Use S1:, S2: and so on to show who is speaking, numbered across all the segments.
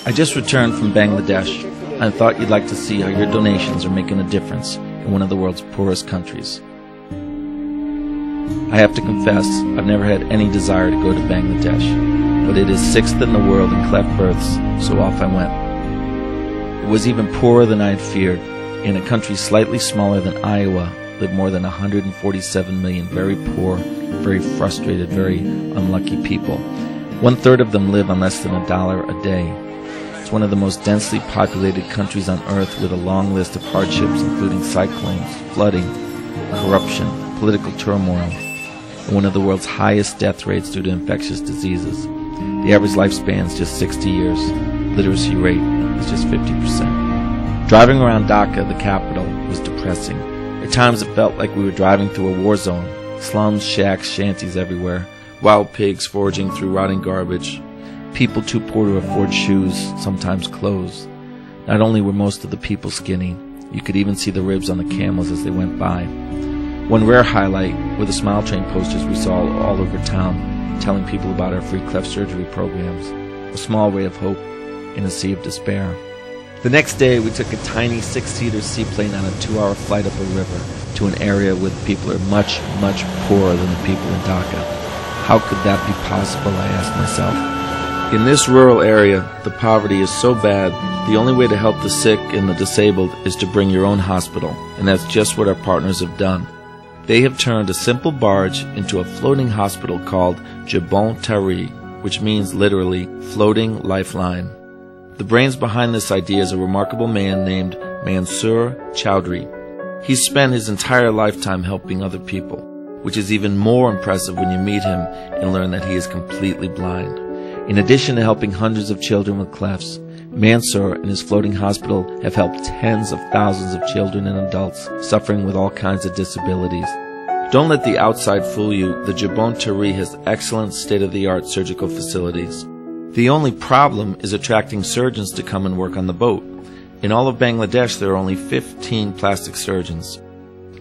S1: I just returned from Bangladesh. I thought you'd like to see how your donations are making a difference in one of the world's poorest countries. I have to confess, I've never had any desire to go to Bangladesh, but it is 6th in the world in cleft births, so off I went. It was even poorer than I had feared. In a country slightly smaller than Iowa lived more than 147 million very poor, very frustrated, very unlucky people. 1/3 of them live on less than $1 a day. It's one of the most densely populated countries on earth with a long list of hardships including cyclones, flooding, corruption, political turmoil, and one of the world's highest death rates due to infectious diseases. The average lifespan is just 60 years. Literacy rate is just 50%. Driving around Dhaka, the capital, was depressing. At times it felt like we were driving through a war zone. Slums, shacks, shanties everywhere. Wild pigs foraging through rotting garbage. People too poor to afford shoes, sometimes clothes. Not only were most of the people skinny, you could even see the ribs on the camels as they went by. One rare highlight were the Smile Train posters we saw all over town, telling people about our free cleft surgery programs. A small ray of hope in a sea of despair. The next day, we took a tiny 6-seater seaplane on a 2-hour flight up a river to an area where the people are much, much poorer than the people in Dhaka. How could that be possible, I asked myself. In this rural area, the poverty is so bad, the only way to help the sick and the disabled is to bring your own hospital, and that's just what our partners have done. They have turned a simple barge into a floating hospital called Jabon Tari, which means literally floating lifeline. The brains behind this idea is a remarkable man named Mansoor Chowdhury. He's spent his entire lifetime helping other people, which is even more impressive when you meet him and learn that he is completely blind. In addition to helping hundreds of children with clefts, Mansoor and his floating hospital have helped tens of thousands of children and adults suffering with all kinds of disabilities. Don't let the outside fool you. The Jabon Tari has excellent state-of-the-art surgical facilities. The only problem is attracting surgeons to come and work on the boat. In all of Bangladesh, there are only 15 plastic surgeons.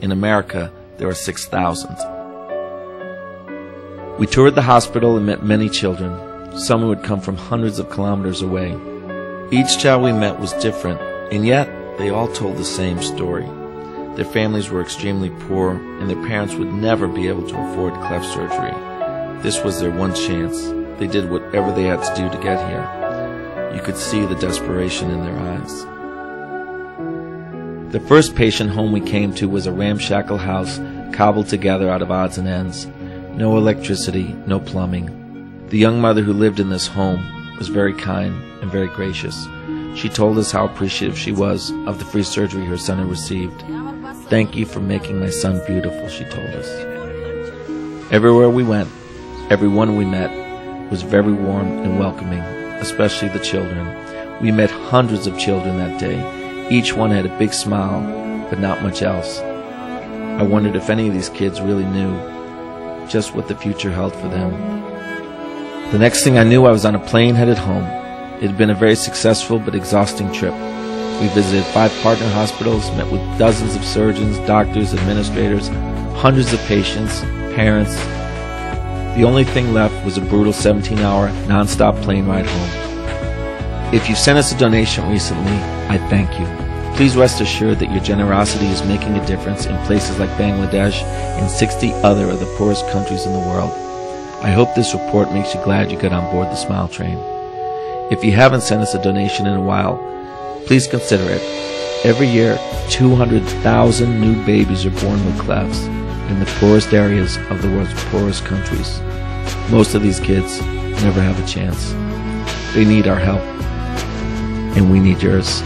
S1: In America, there are 6,000. We toured the hospital and met many children, some who had come from hundreds of kilometers away. Each child we met was different, and yet they all told the same story. Their families were extremely poor, and their parents would never be able to afford cleft surgery. This was their one chance. They did whatever they had to do to get here. You could see the desperation in their eyes. The first patient home we came to was a ramshackle house cobbled together out of odds and ends. No electricity, no plumbing. The young mother who lived in this home was very kind and very gracious. She told us how appreciative she was of the free surgery her son had received. "Thank you for making my son beautiful," she told us. Everywhere we went, everyone we met, was very warm and welcoming, especially the children. We met hundreds of children that day. Each one had a big smile, but not much else. I wondered if any of these kids really knew just what the future held for them. The next thing I knew, I was on a plane headed home. It had been a very successful but exhausting trip. We visited 5 partner hospitals, met with dozens of surgeons, doctors, administrators, hundreds of patients, parents. The only thing left was a brutal 17-hour non-stop plane ride home. If you've sent us a donation recently, I thank you. Please rest assured that your generosity is making a difference in places like Bangladesh and 60 other of the poorest countries in the world. I hope this report makes you glad you got on board the Smile Train. If you haven't sent us a donation in a while, please consider it. Every year, 200,000 new babies are born with clefts in the poorest areas of the world's poorest countries. Most of these kids never have a chance. They need our help, and we need yours.